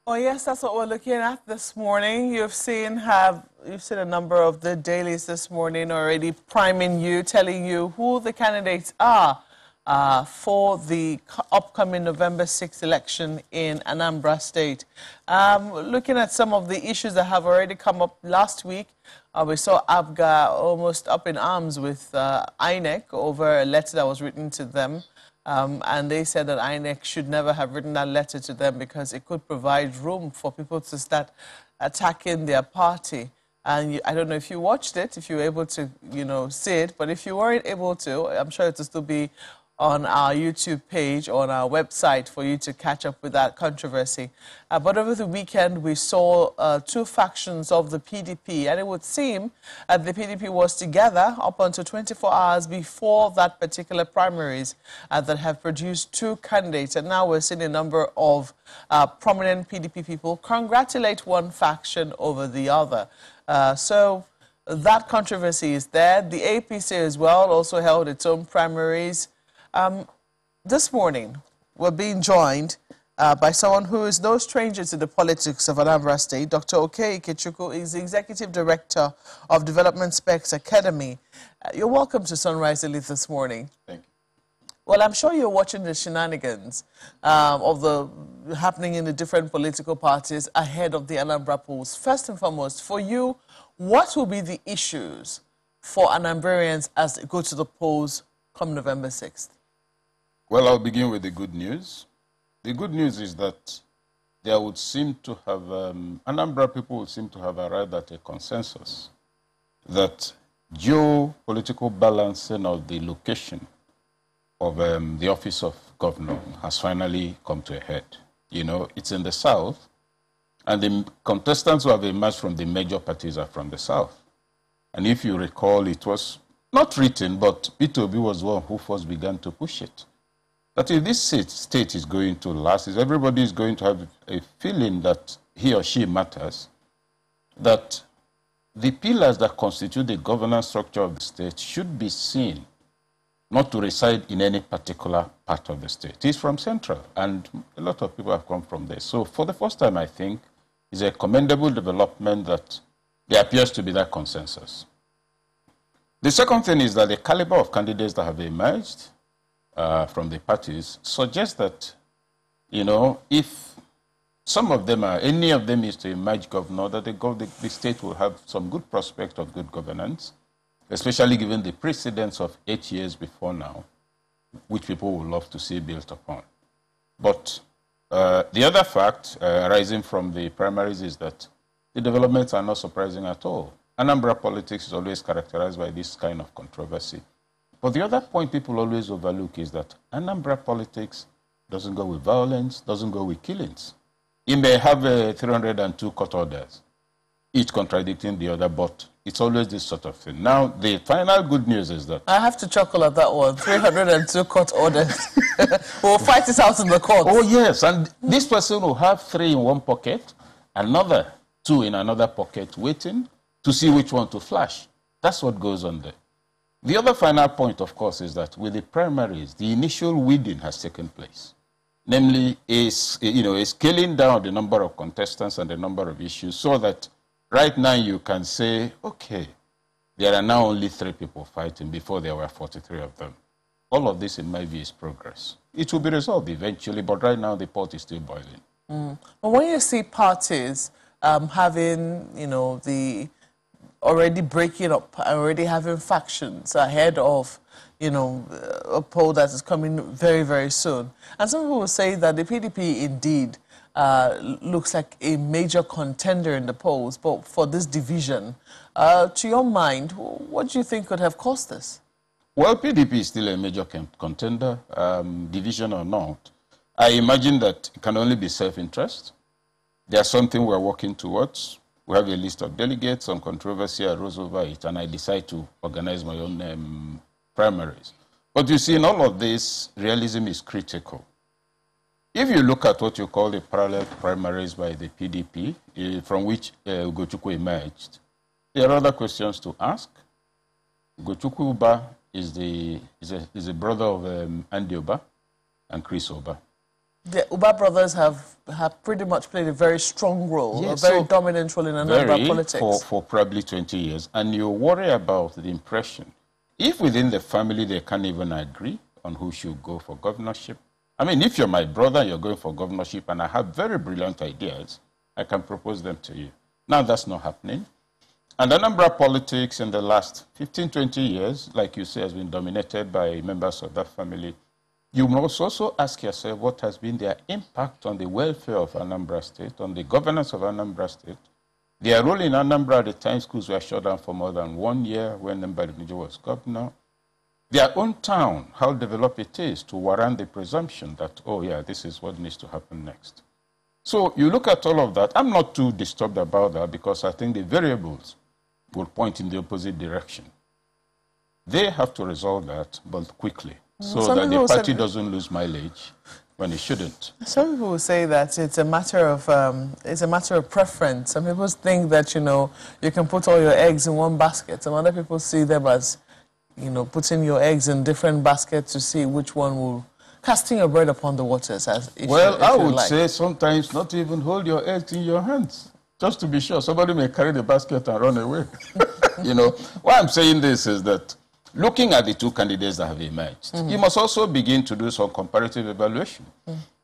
Oh yes, that's what we're looking at this morning. You've seen a number of the dailies this morning already priming you, telling you who the candidates are for the upcoming November 6th election in Anambra State. Looking at some of the issues that have already come up last week, we saw APGA almost up in arms with INEC over a letter that was written to them. And they said that INEC should never have written that letter to them because it could provide room for people to start attacking their party. And I don't know if you watched it, if you were able to, see it. But if you weren't able to, I'm sure it will still be on our YouTube page, on our website, for you to catch up with that controversy. But over the weekend, we saw two factions of the PDP, and it would seem that the PDP was together up until 24 hours before that particular primaries that have produced two candidates. And now we're seeing a number of prominent PDP people congratulate one faction over the other. So that controversy is there. The APC as well also held its own primaries. This morning, we're being joined by someone who is no stranger to the politics of Anambra State. Dr. Okey Ikechukwu is the Executive Director of Development Specs Academy. You're welcome to Sunrise Elite this morning. Thank you. Well, I'm sure you're watching the shenanigans of the happening in the different political parties ahead of the Anambra polls. First and foremost, for you, what will be the issues for Anambrarians as they go to the polls come November 6th? Well, I'll begin with the good news. The good news is that there would seem to have, Anambra people would seem to have arrived at a consensus that geopolitical balancing of the location of the office of governor has finally come to a head. You know, it's in the south, and the contestants who have emerged from the major parties are from the south. And if you recall, it was not written, but P2B was one who first began to push it. That if this state is going to last, is everybody is going to have a feeling that he or she matters, that the pillars that constitute the governance structure of the state should be seen not to reside in any particular part of the state. It's from central, and a lot of people have come from there. So for the first time, I think, it's a commendable development that there appears to be that consensus. The second thing is that the caliber of candidates that have emerged from the parties suggests that, if some of them are, any of them is to emerge governor, that the state will have some good prospect of good governance, especially given the precedence of 8 years before now, which people would love to see built upon. But the other fact arising from the primaries is that the developments are not surprising at all. Anambra politics is always characterized by this kind of controversy. But the other point people always overlook is that Anambra politics doesn't go with violence, doesn't go with killings. You may have 302 court orders, each contradicting the other, but it's always this sort of thing. Now, the final good news is that... I have to chuckle at that one, 302 court orders. We'll fight it out in the court. Oh, yes, and this person will have 3 in one pocket, another 2 in another pocket, waiting to see which one to flash. That's what goes on there. The other final point, of course, is that with the primaries, the initial weeding has taken place. Namely, a scaling down the number of contestants and the number of issues so that right now you can say, okay, there are now only 3 people fighting before there were 43 of them. All of this, in my view, is progress. It will be resolved eventually, but right now the pot is still boiling. But when you see parties having, the already breaking up, already having factions ahead of, a poll that is coming very, very soon. And some people will say that the PDP indeed looks like a major contender in the polls, but for this division, to your mind, what do you think could have caused this? Well, PDP is still a major contender, division or not. I imagine that it can only be self-interest. There's something we're working towards. We have a list of delegates, some controversy arose over it, and I decide to organize my own primaries. But you see, in all of this, realism is critical. If you look at what you call the parallel primaries by the PDP, from which Ikechukwu emerged, there are other questions to ask. Ikechukwu is the brother of Andy Oba and Chris Oba. The Uba brothers have pretty much played a very strong role, yes, a very dominant role in Anambra politics. For probably 20 years. And you worry about the impression. If within the family they can't even agree on who should go for governorship. I mean, if you're my brother and you're going for governorship and I have very brilliant ideas, I can propose them to you. Now that's not happening. And Anambra politics in the last 15, 20 years, like you say, has been dominated by members of that family. You must also ask yourself what has been their impact on the welfare of Anambra State, on the governance of Anambra State. Their role in Anambra at the time schools were shut down for more than 1 year when Anambra was governor. Their own town, how developed it is to warrant the presumption that, oh yeah, this is what needs to happen next. So you look at all of that. I'm not too disturbed about that because I think the variables will point in the opposite direction. They have to resolve that, but quickly, so that the party doesn't lose mileage when it shouldn't. Some people will say that it's a matter of preference. Some people think that, you know, you can put all your eggs in one basket. Some other people see them as, you know, putting your eggs in different baskets to see which one will, casting your bread upon the waters. I would say sometimes not even hold your eggs in your hands. Just to be sure, somebody may carry the basket and run away. You know, why I'm saying this is that looking at the two candidates that have emerged, you must also begin to do some comparative evaluation.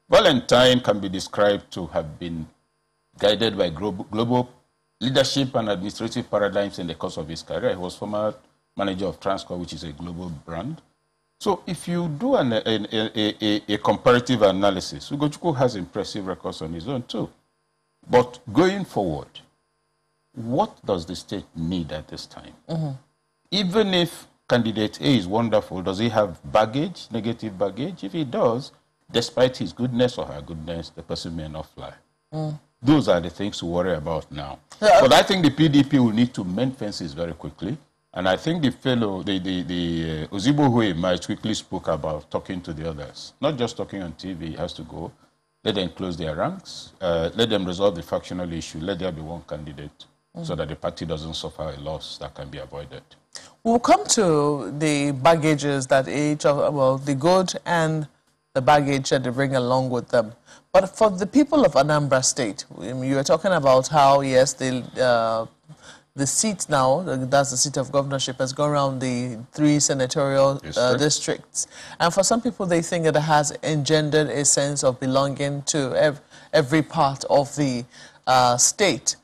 Valentine can be described to have been guided by global leadership and administrative paradigms in the course of his career. He was former manager of Transcorp, which is a global brand. So if you do a comparative analysis, Ikechukwu has impressive records on his own too. But going forward, what does the state need at this time? Even if candidate A is wonderful, does he have baggage, negative baggage? If he does, despite his goodness or her goodness, the person may not fly. Those are the things to worry about now. But I think the PDP will need to mend fences very quickly. And I think the fellow, the Ozigbo who emerged quickly spoke about talking to the others. Not just talking on TV, he has to go. Let them close their ranks. Let them resolve the factional issue. Let there be one candidate so that the party doesn't suffer a loss that can be avoided. We'll come to the baggages that each of, well, the good and the baggage that they bring along with them. But for the people of Anambra State, you were talking about how, yes, the seat now, that's the seat of governorship, has gone around the 3 senatorial districts. And for some people, they think that it has engendered a sense of belonging to every part of the state.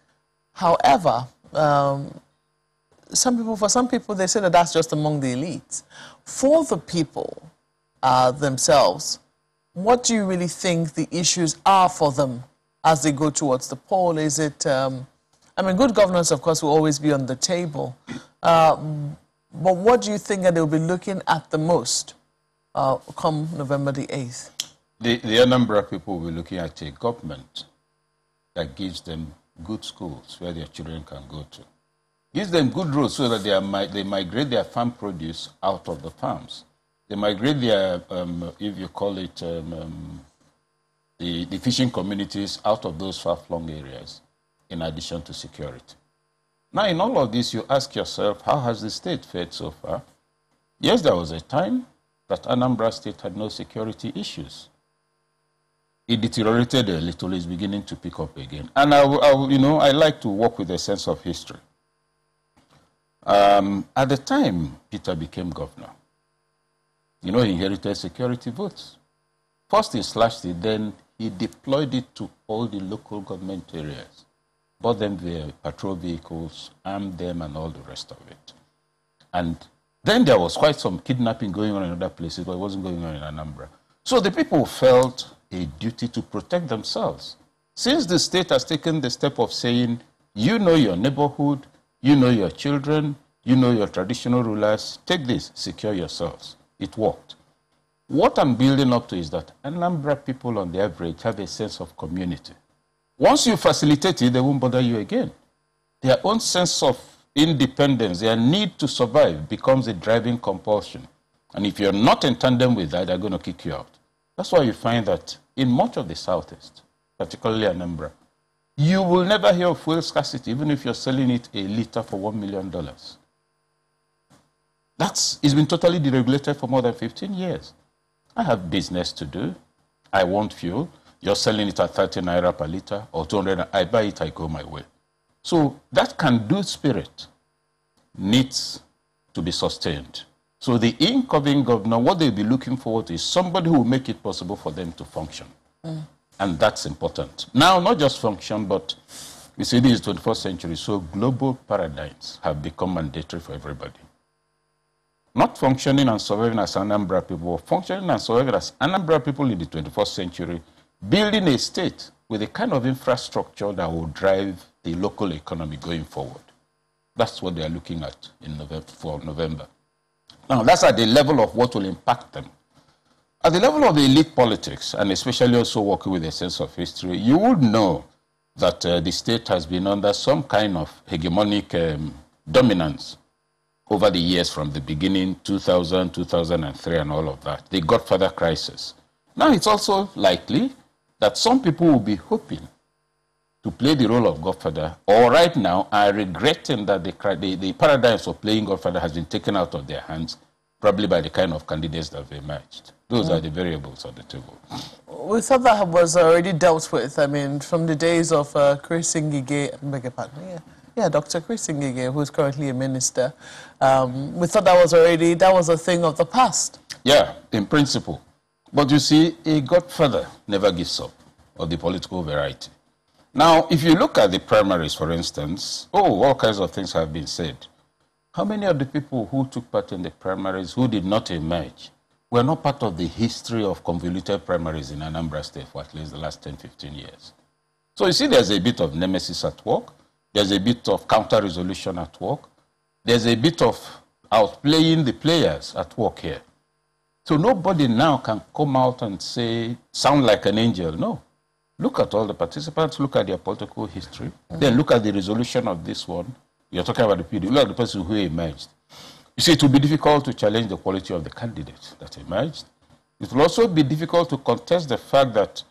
However, for some people, they say that that's just among the elites. For the people themselves, what do you really think the issues are for them as they go towards the poll? Is it... I mean, good governance, of course, will always be on the table. But what do you think that they'll be looking at the most come November the 8th? The Anambra people will be looking at a government that gives them good schools where their children can go to. Gives them good roads so that they migrate their farm produce out of the farms. They migrate their, if you call it, the fishing communities out of those far-flung areas, in addition to security. Now, in all of this, you ask yourself, how has the state fared so far? Yes, there was a time that Anambra State had no security issues. It deteriorated a little, it's beginning to pick up again. And I like to work with a sense of history. At the time Peter became governor, he inherited security votes. First he slashed it, then he deployed it to all the local government areas. Bought them their patrol vehicles, armed them, and all the rest of it. And then there was quite some kidnapping going on in other places, but it wasn't going on in Anambra. So the people felt a duty to protect themselves. Since the state has taken the step of saying, you know your neighborhood, you know your children, you know your traditional rulers, take this, secure yourselves. It worked. What I'm building up to is that Anambra people on the average have a sense of community. Once you facilitate it, they won't bother you again. Their own sense of independence, their need to survive becomes a driving compulsion. And if you're not in tandem with that, they're going to kick you out. That's why you find that in much of the Southeast, particularly Anambra, you will never hear of fuel scarcity, even if you're selling it a liter for $1 million. It's been totally deregulated for more than 15 years. I have business to do. I want fuel. You're selling it at 30 naira per liter or 200. I buy it, I go my way. So that can-do spirit needs to be sustained. So the incoming governor, what they'll be looking forward to is somebody who will make it possible for them to function. And that's important. Now, not just function, but you see, this is 21st century, so global paradigms have become mandatory for everybody. Not functioning and surviving as Anambra people, functioning and surviving as Anambra people in the 21st century, building a state with the kind of infrastructure that will drive the local economy going forward. That's what they are looking at in November. Now, that's at the level of what will impact them. At the level of elite politics, and especially also working with a sense of history, you would know that the state has been under some kind of hegemonic dominance over the years from the beginning, 2000, 2003, and all of that, the Godfather crisis. Now, it's also likely that some people will be hoping to play the role of Godfather, or right now are regretting that the paradigms of playing Godfather has been taken out of their hands, probably by the kind of candidates that have emerged. Those are the variables on the table. We thought that was already dealt with. I mean, from the days of Chris Ngige, I beg your pardon, yeah, Dr. Chris Ngige, who's currently a minister. We thought that was a thing of the past. Yeah, in principle. But you see, a Godfather never gives up, of the political variety. Now, if you look at the primaries, for instance, all kinds of things have been said. How many of the people who took part in the primaries who did not emerge were not part of the history of convoluted primaries in Anambra State for at least the last 10, 15 years? So you see there's a bit of nemesis at work. There's a bit of counter-resolution at work. There's a bit of outplaying the players at work here. So nobody now can come out and say, sound like an angel. No. Look at all the participants, look at their political history, then look at the resolution of this one. You're talking about the PDP, look at the person who emerged. You see, it will be difficult to challenge the quality of the candidate that emerged. It will also be difficult to contest the fact that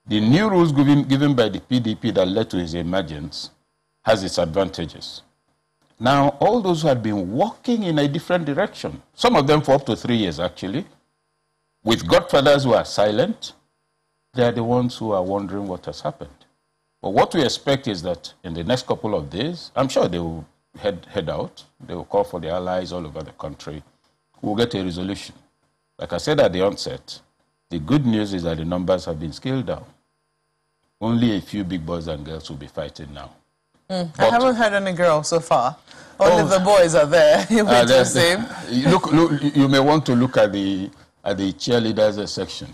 the new rules given by the PDP that led to his emergence has its advantages. Now, all those who had been walking in a different direction, some of them for up to 3 years actually, with godfathers who are silent, they are the ones who are wondering what has happened. But what we expect is that in the next couple of days, I'm sure they will head out. They will call for their allies all over the country. We'll get a resolution. Like I said at the onset, the good news is that the numbers have been scaled down. Only a few big boys and girls will be fighting now. I haven't heard any girls so far. Only the boys are there. You may the same. Look, you may want to look at the cheerleaders section.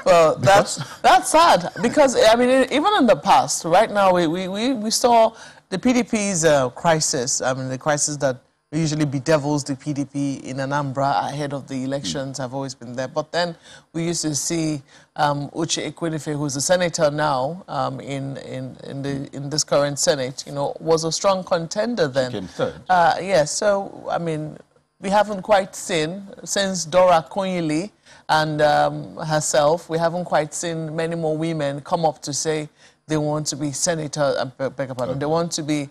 Well, that's sad because I mean, even in the past, right now we saw the PDP's crisis. I mean, the crisis that usually bedevils the PDP in Anambra ahead of the elections have always been there. But then we used to see Ikechukwu, who's a senator now in this current Senate, was a strong contender then. Came third. Yeah, so I mean, we haven't quite seen since Dora Konyili and herself, we haven't quite seen many more women come up to say they want to be senators, they want to be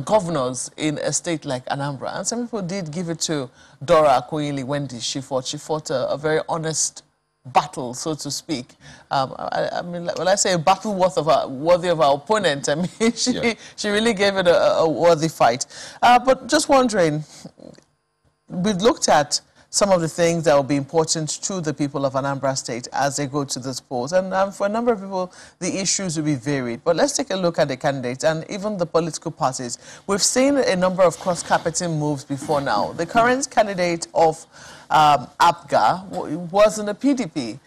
governors in a state like Anambra. And some people did give it to Dora Konyili when she fought. She fought a very honest battle, so to speak. I mean, when I say a battle worthy of our opponent, I mean, she really gave it a worthy fight. But just wondering, we've looked at some of the things that will be important to the people of Anambra State as they go to this polls. And for a number of people, the issues will be varied. But let's take a look at the candidates and even the political parties. We've seen a number of cross-carpeting moves before now. The current candidate of APGA was in the PDP.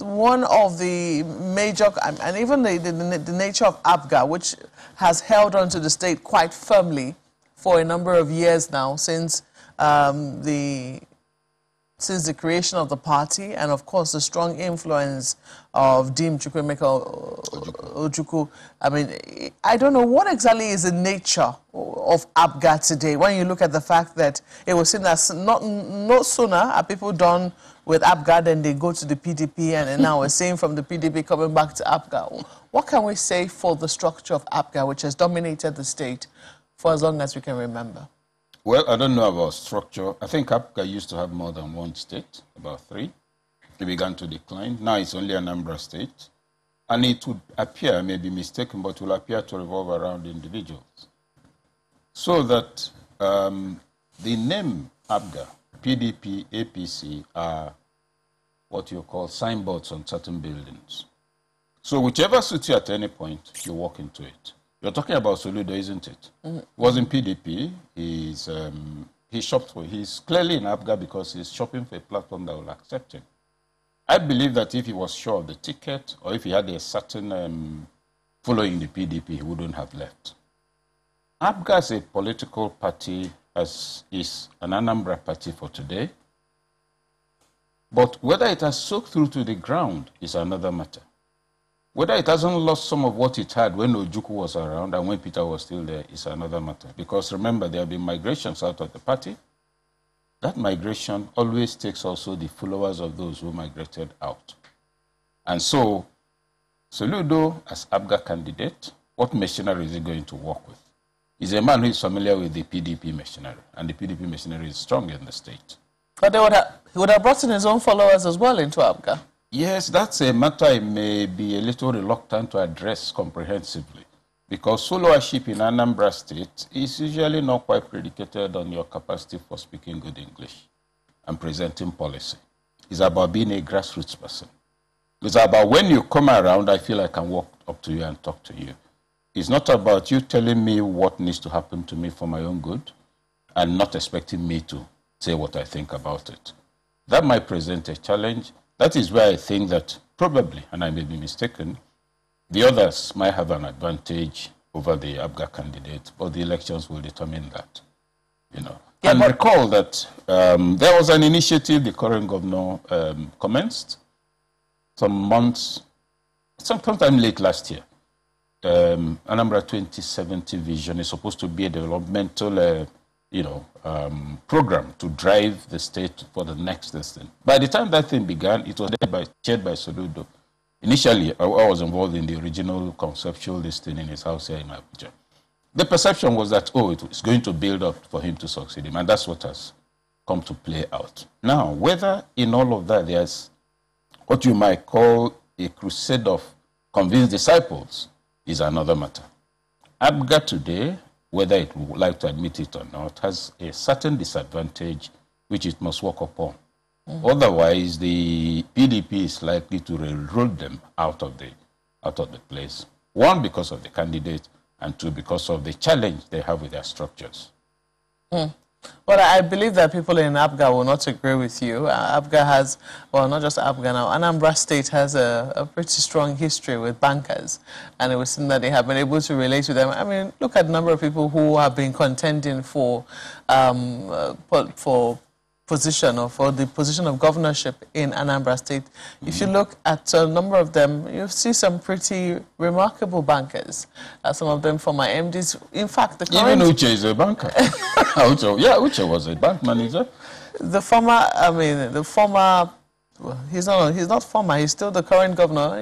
One of the major, and even the nature of APGA, which has held on to the state quite firmly for a number of years now, since the creation of the party, and of course the strong influence of Dim Chukwuemeka Ojukwu. I mean, I don't know what exactly is the nature of APGA today when you look at the fact that it was seen as no sooner are people done with APGA than they go to the PDP, and now we're seeing from the PDP coming back to APGA. What can we say for the structure of APGA, which has dominated the state for as long as we can remember? Well, I don't know about structure. I think APGA used to have more than one state, about 3. It began to decline. Now it's only Anambra State. And it would appear, I may be mistaken, but will appear to revolve around individuals. So that the name APGA, PDP, APC are what you call signboards on certain buildings. So whichever suits you at any point, you walk into it. You're talking about Soludo, isn't it? Mm-hmm. He was in PDP. He's clearly in APGA because he's shopping for a platform that will accept him. I believe that if he was sure of the ticket or if he had a certain following the PDP, he wouldn't have left. APGA as a political party is an Anambra party for today. But whether it has soaked through to the ground is another matter. Whether it hasn't lost some of what it had when Ikechukwu was around and when Peter was still there is another matter. Because remember, there have been migrations out of the party. That migration always takes also the followers of those who migrated out. And so, Soludo, as APGA candidate, what machinery is he going to work with? He's a man who is familiar with the PDP machinery, and the PDP machinery is strong in the state. But he would have brought in his own followers as well into APGA. Yes, that's a matter I may be a little reluctant to address comprehensively. Because followership in Anambra State is usually not quite predicated on your capacity for speaking good English and presenting policy. It's about being a grassroots person. It's about when you come around, I feel I can walk up to you and talk to you. It's not about you telling me what needs to happen to me for my own good and not expecting me to say what I think about it. That might present a challenge. That is where I think that probably, and I may be mistaken, the others might have an advantage over the APGA candidate, but the elections will determine that. Yeah, and recall that there was an initiative the current governor commenced sometime late last year. Anambra 2070 vision is supposed to be a developmental, program to drive the state for the next thing. By the time that thing began, it was chaired by Soludo. Initially, I was involved in the original conceptual listing in his house here in Abuja. The perception was that, it's going to build up for him to succeed him, and that's what has come to play out. Now, whether in all of that there's what you might call a crusade of convinced disciples is another matter. APGA today, whether it would like to admit it or not, has a certain disadvantage which it must work upon. Mm-hmm. Otherwise, the PDP is likely to railroad them out of the place. One, because of the candidate, and two, because of the challenge they have with their structures. Mm. But I believe that people in APGA will not agree with you. APGA has, well, not just APGA now, Anambra State has a pretty strong history with bankers. And it would seem that they have been able to relate to them. I mean, look at the number of people who have been contending for position or for the position of governorship in Anambra State. Mm-hmm. If you look at a number of them, you see some pretty remarkable bankers. Some of them former MDs. In fact, the current... Even Uche is a banker. Uche was a bank manager. The former... Well, he's not former. He's still the current governor.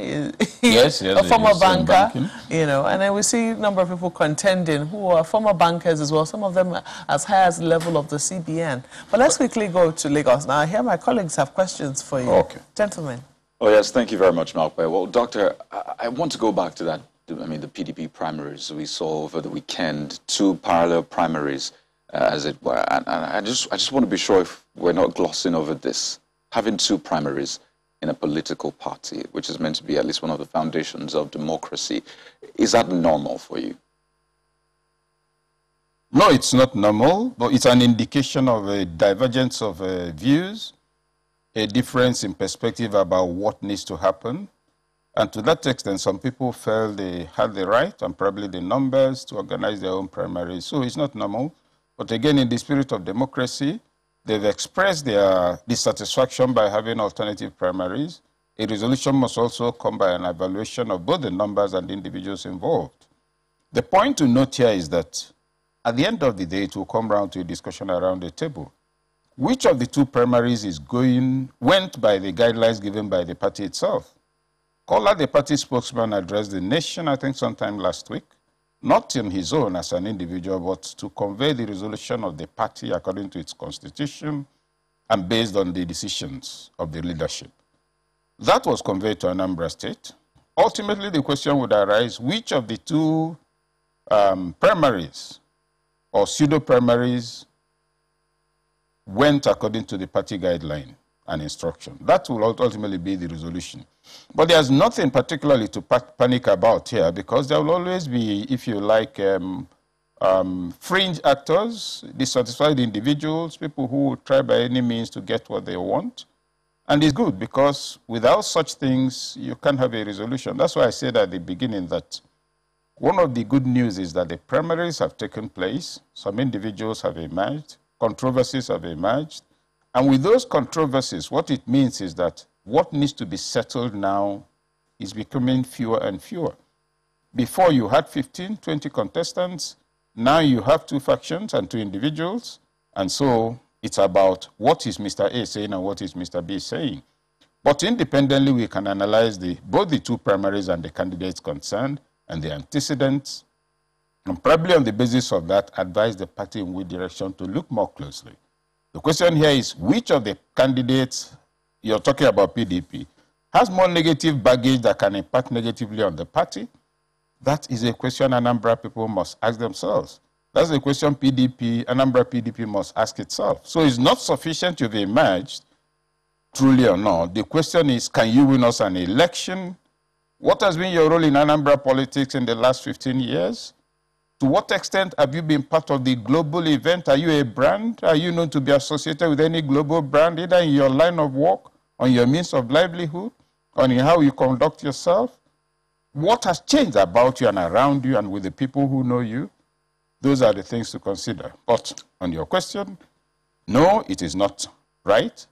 Yes, a former banker, and then we see a number of people contending who are former bankers as well, some of them as high as the level of the CBN. But let's quickly go to Lagos. Now, here my colleagues have questions for you. Okay. Gentlemen. Oh, yes, thank you very much, Malpe. Well, Doctor, I want to go back to that, the PDP primaries. We saw over the weekend 2 parallel primaries, as it were. And I just want to be sure if we're not glossing over this. Having 2 primaries in a political party, which is meant to be at least one of the foundations of democracy, is that normal for you? No, it's not normal, but it's an indication of a divergence of views, a difference in perspective about what needs to happen. And to that extent, some people felt they had the right and probably the numbers to organize their own primaries. So it's not normal. But again, in the spirit of democracy, they've expressed their dissatisfaction by having alternative primaries. A resolution must also come by an evaluation of both the numbers and the individuals involved. The point to note here is that at the end of the day, it will come round to a discussion around the table. Which of the 2 primaries went by the guidelines given by the party itself? Kola, the party spokesman, addressed the nation, I think sometime last week, not in his own as an individual, but to convey the resolution of the party according to its constitution and based on the decisions of the leadership. That was conveyed to Anambra State. Ultimately, the question would arise, which of the two primaries or pseudo-primaries went according to the party guideline and instruction. That will ultimately be the resolution. But there's nothing particularly to panic about here, because there will always be, if you like, fringe actors, dissatisfied individuals, people who will try by any means to get what they want. And it's good, because without such things, you can't have a resolution. That's why I said at the beginning that one of the good news is that the primaries have taken place. Some individuals have emerged. Controversies have emerged. And with those controversies, what it means is that what needs to be settled now is becoming fewer and fewer. Before you had 15, 20 contestants. Now you have 2 factions and 2 individuals. And so it's about what is Mr. A saying and what is Mr. B saying. But independently, we can analyze both the 2 primaries and the candidates concerned and the antecedents, and probably on the basis of that, advise the party in which direction to look more closely. The question here is, which of the candidates, you're talking about PDP, has more negative baggage that can impact negatively on the party? That is a question Anambra people must ask themselves. That's a question Anambra PDP must ask itself. So it's not sufficient you've emerged, truly or not. The question is, can you win us an election? What has been your role in Anambra politics in the last 15 years? To what extent have you been part of the global event? Are you a brand? Are you known to be associated with any global brand, either in your line of work, on your means of livelihood, or in how you conduct yourself? What has changed about you and around you and with the people who know you? Those are the things to consider. But on your question, no, it is not right.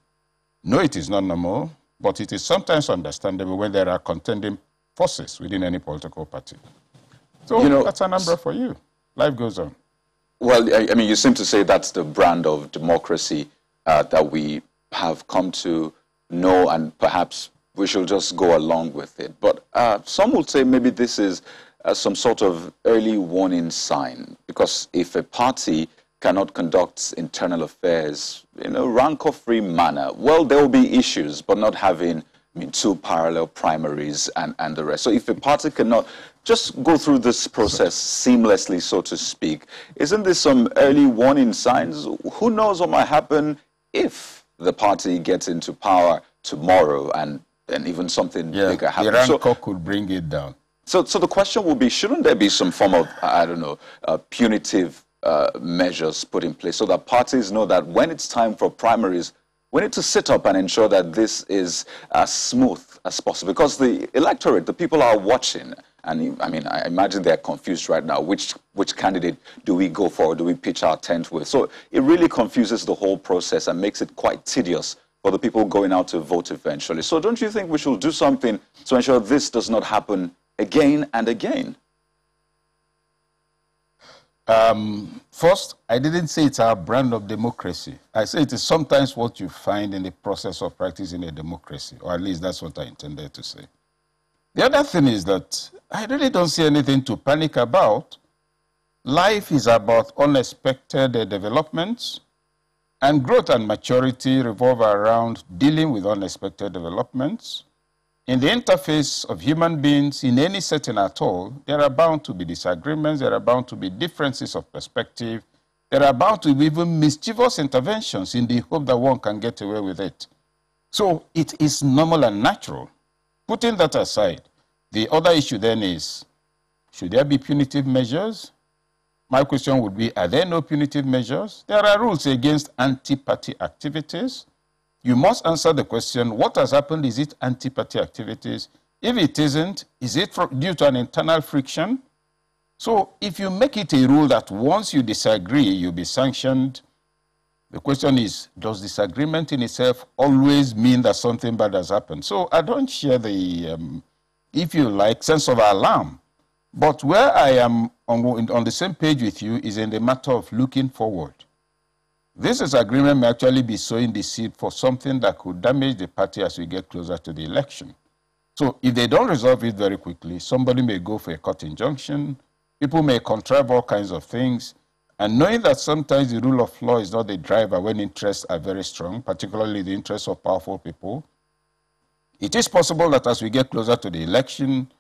No, it is not normal. But it is sometimes understandable when there are contending forces within any political party. So that's a number for you. Life goes on. Well, I mean, you seem to say that's the brand of democracy that we have come to know, and perhaps we should just go along with it. But some would say maybe this is some sort of early warning sign, because if a party cannot conduct internal affairs in a rancor-free manner, well, there will be issues, but not having, 2 parallel primaries and the rest. So if a party cannot just go through this process seamlessly, so to speak, isn't this some early warning signs? Who knows what might happen if the party gets into power tomorrow and even something bigger happens? The rancor could bring it down. So the question will be, shouldn't there be some form of, I don't know, punitive measures put in place so that parties know that when it's time for primaries, we need to sit up and ensure that this is as smooth as possible? Because the electorate, the people are watching, and I imagine they're confused right now. Which candidate do we go for? Do we pitch our tent with? So it really confuses the whole process and makes it quite tedious for the people going out to vote eventually. So don't you think we should do something to ensure this does not happen again and again? First, I didn't say it's our brand of democracy. I say it is sometimes what you find in the process of practicing a democracy, or at least that's what I intended to say. The other thing is that I really don't see anything to panic about. Life is about unexpected developments, and growth and maturity revolve around dealing with unexpected developments. In the interface of human beings, in any setting at all, there are bound to be disagreements, there are bound to be differences of perspective, there are bound to be even mischievous interventions in the hope that one can get away with it. So it is normal and natural. Putting that aside, the other issue then is, should there be punitive measures? My question would be, are there no punitive measures? There are rules against anti-party activities. You must answer the question, what has happened? Is it anti-party activities? If it isn't, is it due to an internal friction? So if you make it a rule that once you disagree, you'll be sanctioned, the question is, does disagreement in itself always mean that something bad has happened? So I don't share the, if you like, sense of alarm. But where I am on the same page with you is in the matter of looking forward. This disagreement may actually be sowing the seed for something that could damage the party as we get closer to the election. So if they don't resolve it very quickly, somebody may go for a court injunction, people may contrive all kinds of things, and knowing that sometimes the rule of law is not the driver when interests are very strong, particularly the interests of powerful people, It is possible that as we get closer to the election,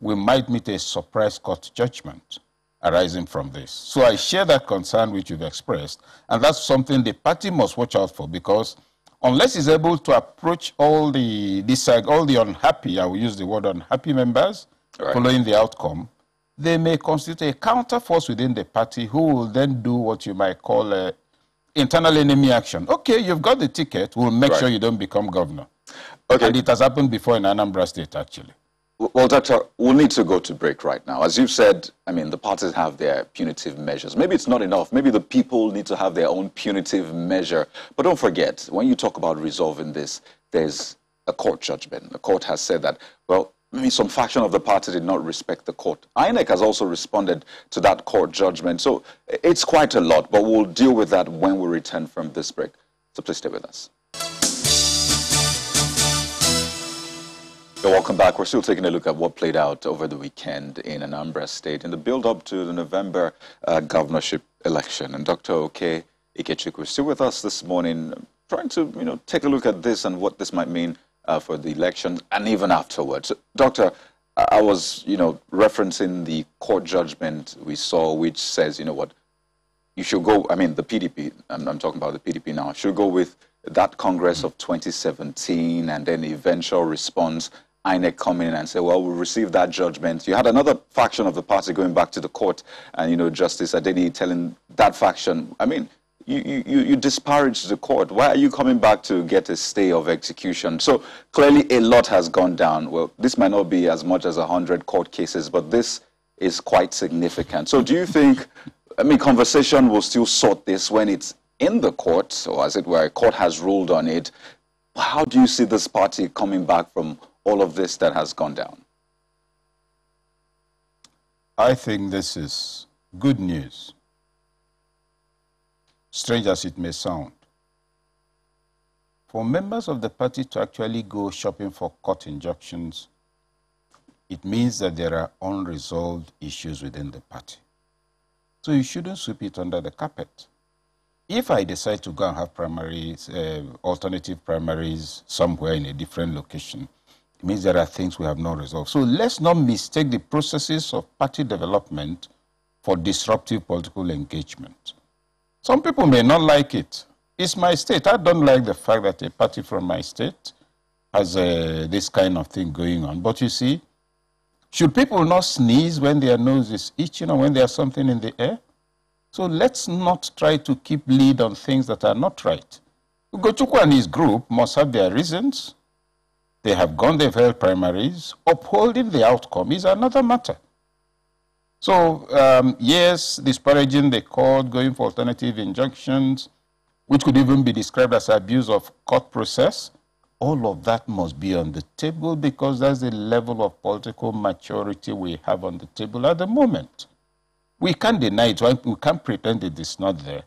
we might meet a surprise court judgment arising from this. So I share that concern which you've expressed, and that's something the party must watch out for, because unless it's able to approach all the unhappy, I will use the word unhappy members, following the outcome, they may constitute a counterforce within the party who will then do what you might call internal enemy action. Okay, you've got the ticket, we'll make sure you don't become governor. Okay. And it has happened before in Anambra State, actually. Well, Doctor, we'll need to go to break right now. As you've said, I mean, the parties have their punitive measures. Maybe it's not enough. Maybe the people need to have their own punitive measure. But don't forget, when you talk about resolving this, there's a court judgment. The court has said that, well, maybe some faction of the party did not respect the court. INEC has also responded to that court judgment. So it's quite a lot, but we'll deal with that when we return from this break. So please stay with us. Welcome back. We're still taking a look at what played out over the weekend in Anambra State in the build-up to the November governorship election. And Dr. Okey, Ikechukwu is still with us this morning, trying to take a look at this and what this might mean for the election and even afterwards. Doctor, I was referencing the court judgment we saw, which says, you should go. I mean, the PDP. I'm talking about the PDP now. Should go with that Congress of 2017, and then the eventual response. INEC come in and say, well, we received that judgment. You had another faction of the party going back to the court, and, Justice Adeni telling that faction, I mean, you disparage the court. Why are you coming back to get a stay of execution? So clearly a lot has gone down. Well, this might not be as much as 100 court cases, but this is quite significant. So do you think, conversation will still sort this when it's in the court, or as it were, a court has ruled on it? How do you see this party coming back from all of this that has gone down? I think this is good news, strange as it may sound. For members of the party to actually go shopping for court injunctions, it means that there are unresolved issues within the party. So you shouldn't sweep it under the carpet. If I decide to go and have primaries, alternative primaries somewhere in a different location, it means there are things we have not resolved. So let's not mistake the processes of party development for disruptive political engagement. Some people may not like it. It's my state. I don't like the fact that a party from my state has this kind of thing going on. But you see, should people not sneeze when their nose is itching or when there's something in the air? So let's not try to keep lead on things that are not right. Ikechukwu and his group must have their reasons. They have gone, they've held primaries. Upholding the outcome is another matter. So, yes, disparaging the court, going for alternative injunctions, which could even be described as abuse of court process, all of that must be on the table, because that's the level of political maturity we have on the table at the moment. We can't deny it. We can't pretend it is not there.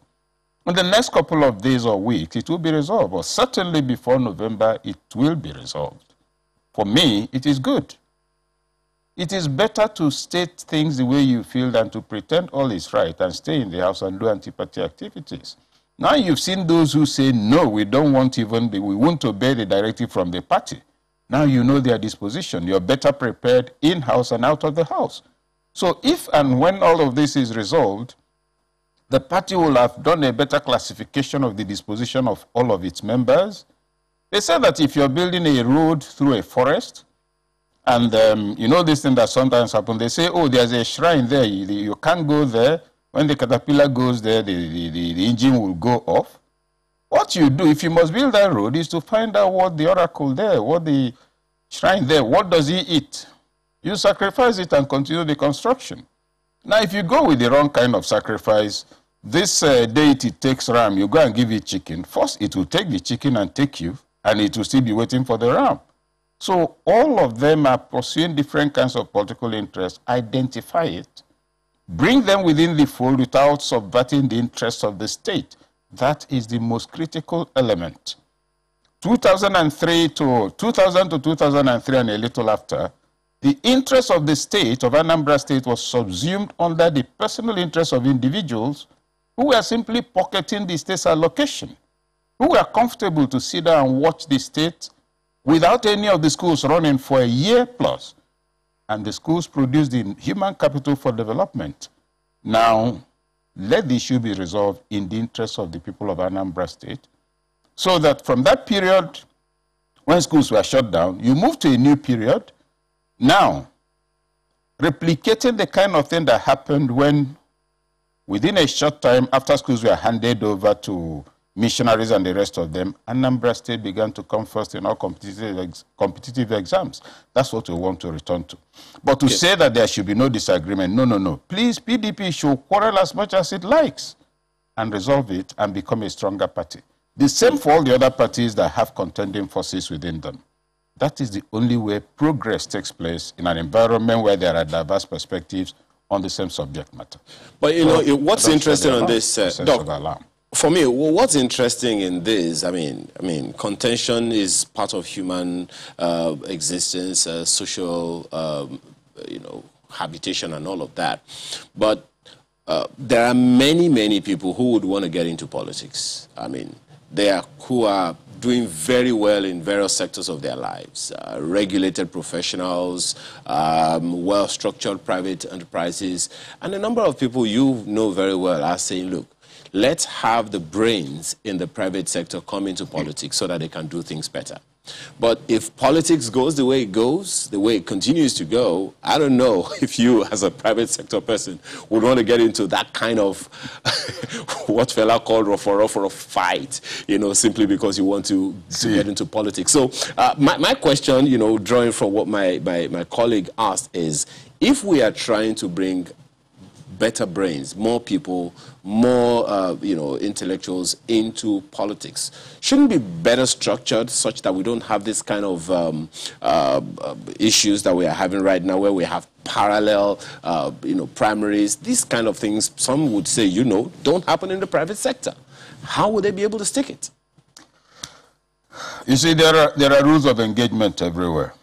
In the next couple of days or weeks, it will be resolved. Or certainly before November, it will be resolved. For me, it is good. It is better to state things the way you feel than to pretend all is right and stay in the house and do anti-party activities. Now you've seen those who say, no, we don't want we won't obey the directive from the party. Now you know their disposition. You're better prepared in-house and out of the house. So if and when all of this is resolved, the party will have done a better classification of the disposition of all of its members. They say that if you're building a road through a forest, and you know this thing that sometimes happens, they say, oh, there's a shrine there, you can't go there. When the caterpillar goes there, the engine will go off. What you do, if you must build that road, is to find out what the oracle there, what the shrine there, what does he eat? You sacrifice it and continue the construction. Now, if you go with the wrong kind of sacrifice, this deity takes ram, you go and give it chicken. First, it will take the chicken and take you, and it will still be waiting for the ram. So all of them are pursuing different kinds of political interests. Identify it. Bring them within the fold without subverting the interests of the state. That is the most critical element. 2000 to 2003 and a little after, the interest of the state, of Anambra State, was subsumed under the personal interests of individuals who were simply pocketing the state's allocation, who were comfortable to sit down and watch the state without any of the schools running for a year plus. And the schools produced the human capital for development. Now, let the issue be resolved in the interest of the people of Anambra State, so that from that period, when schools were shut down, you move to a new period. Now, replicating the kind of thing that happened when, within a short time after schools were handed over to missionaries and the rest of them, Anambra State began to come first in all competitive exams. That's what we want to return to. But to say that there should be no disagreement, no, no, no. Please, PDP should quarrel as much as it likes and resolve it and become a stronger party. The same for all the other parties that have contending forces within them. That is the only way progress takes place in an environment where there are diverse perspectives on the same subject matter. But you know, what's interesting on this, Doc, for me, what's interesting in this, I mean, contention is part of human existence, social, you know, habitation and all of that. But there are many, many people who would want to get into politics. I mean, who are doing very well in various sectors of their lives. Regulated professionals, well-structured private enterprises, and a number of people you know very well are saying, look, let's have the brains in the private sector come into politics so that they can do things better. But if politics goes the way it goes, the way it continues to go, I don't know if you, as a private sector person, would want to get into that kind of what fella called rough fight, you know, simply because you want to get into politics. So my question, you know, drawing from what my colleague asked is, if we are trying to bring better brains, more people, more you know, intellectuals into politics, shouldn't be better structured such that we don't have this kind of issues that we are having right now, where we have parallel you know, primaries, these kind of things. Some would say, you know, don't happen in the private sector. How would they be able to stick it? You see, there are rules of engagement everywhere.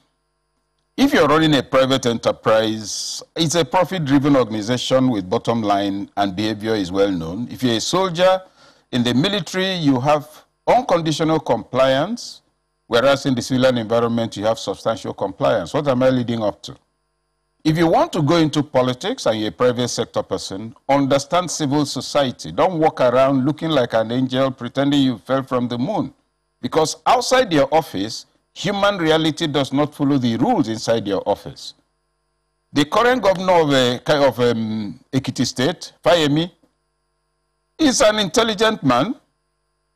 If you're running a private enterprise, it's a profit-driven organization with bottom line, and behavior is well known. If you're a soldier in the military, you have unconditional compliance, whereas in the civilian environment, you have substantial compliance. What am I leading up to? If you want to go into politics and you're a private sector person, understand civil society. Don't walk around looking like an angel, pretending you fell from the moon. Because outside your office, human reality does not follow the rules inside your office. The current governor of Ekiti State, Fayemi, is an intelligent man.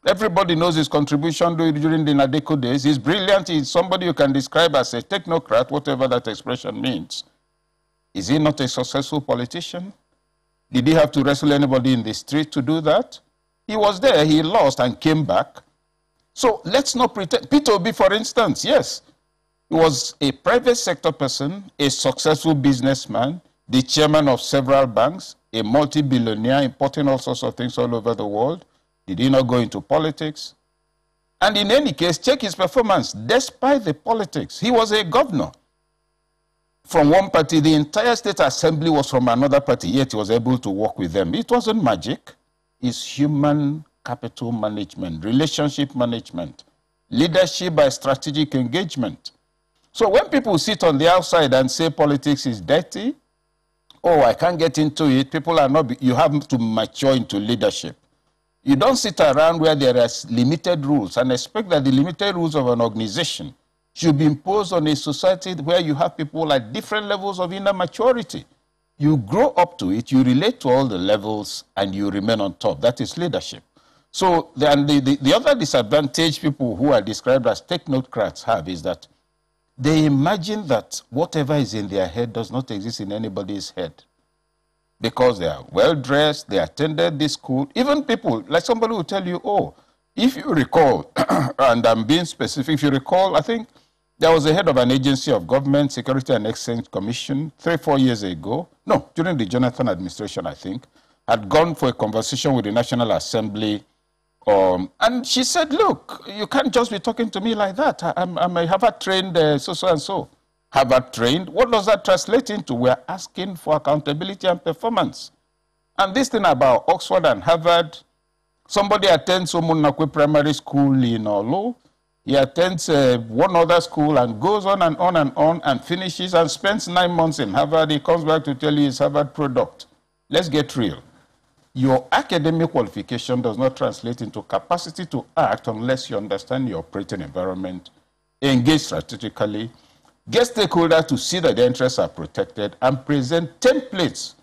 Everybody knows his contribution during the Nadeko days. He's brilliant. He's somebody you can describe as a technocrat, whatever that expression means. Is he not a successful politician? Did he have to wrestle anybody in the street to do that? He was there. He lost and came back. So let's not pretend. Peter Obi, for instance, yes, he was a private sector person, a successful businessman, the chairman of several banks, a multi-billionaire, importing all sorts of things all over the world. Did he not go into politics? And in any case, check his performance. Despite the politics, he was a governor from one party. The entire state assembly was from another party, yet he was able to work with them. It wasn't magic. It's human capital management, relationship management, leadership by strategic engagement. So when people sit on the outside and say politics is dirty, oh, I can't get into it, people are not, you have to mature into leadership. You don't sit around where there are limited rules and expect that the limited rules of an organization should be imposed on a society where you have people at different levels of inner maturity. You grow up to it, you relate to all the levels, and you remain on top. That is leadership. So the other disadvantage people who are described as technocrats have is that they imagine that whatever is in their head does not exist in anybody's head. Because they are well-dressed, they attended this school. Even people, like somebody will tell you, oh, if you recall, and I'm being specific, if you recall, I think there was a head of an agency of government, Security and Exchange Commission, 3-4 years ago, no, during the Jonathan administration, I think, had gone for a conversation with the National Assembly. And she said, look, you can't just be talking to me like that. I'm a Harvard-trained so-and-so. Harvard-trained, what does that translate into? We're asking for accountability and performance. And this thing about Oxford and Harvard, somebody attends Omunakwe Primary School in Olo, He attends one other school and goes on and on and on and finishes and spends 9 months in Harvard. He comes back to tell you it's Harvard product. Let's get real. Your academic qualification does not translate into capacity to act unless you understand your operating environment, engage strategically, get stakeholders to see that their interests are protected, and present templates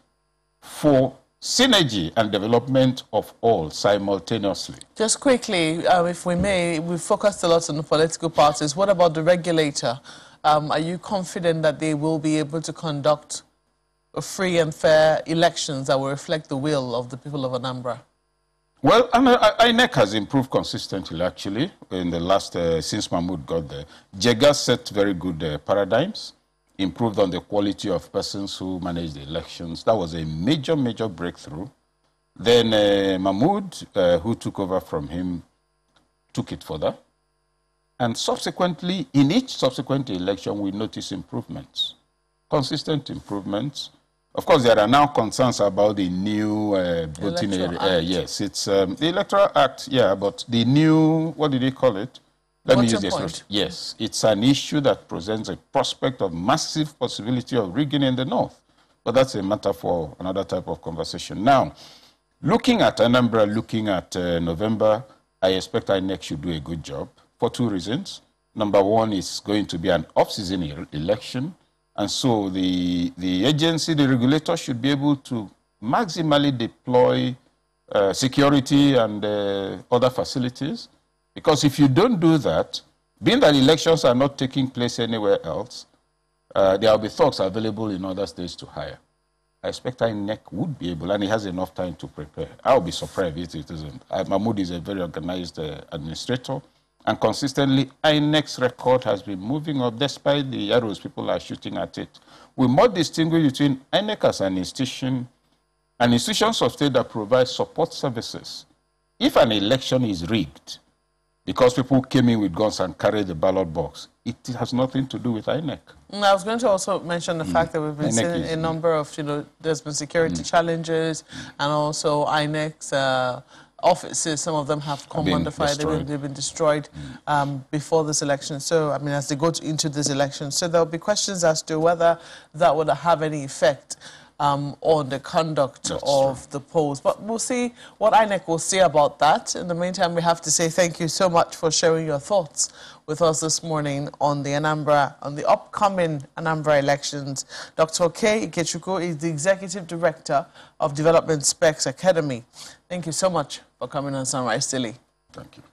for synergy and development of all simultaneously. Just quickly, if we may, we've focused a lot on the political parties. What about the regulator? Are you confident that they will be able to conduct free and fair elections that will reflect the will of the people of Anambra? Well, INEC has improved consistently, actually, in the last, since Mahmoud got there. JEGA set very good paradigms, improved on the quality of persons who manage the elections. That was a major, major breakthrough. Then Mahmoud, who took over from him, took it further. And subsequently, in each subsequent election, we notice improvements, consistent improvements. Of course, there are now concerns about the new voting area. Yes, it's the Electoral Act, yeah, but the new, what did they call it? Let me use this. Yes, it's an issue that presents a prospect of massive possibility of rigging in the north. But that's a matter for another type of conversation. Now, looking at Anambra, looking at November, I expect INEC should do a good job for two reasons. Number one, it's going to be an off-season election. And so the agency, the regulator, should be able to maximally deploy security and other facilities. Because if you don't do that, being that elections are not taking place anywhere else, there will be thugs available in other states to hire. I expect INEC would be able, and he has enough time to prepare. I will be surprised if it isn't. Mahmoud is a very organized administrator. And consistently, INEC's record has been moving up despite the arrows people are shooting at it. We must distinguish between INEC as an institution and institutions of state that provide support services. If an election is rigged because people came in with guns and carried the ballot box, it has nothing to do with INEC. I was going to also mention the fact that we've been seeing a number of, there's been security challenges, and also INEC's offices, some of them have come under fire, they've been destroyed before this election. So, I mean, as they go into this election. So there'll be questions as to whether that would have any effect on the conduct of the polls. But we'll see what INEC will say about that. In the meantime, we have to say thank you so much for sharing your thoughts with us this morning on the upcoming Anambra elections. Dr. Okey Ikechukwu is the Executive Director of Development Specs Academy. Thank you so much for coming on Sunrise Daily. Thank you.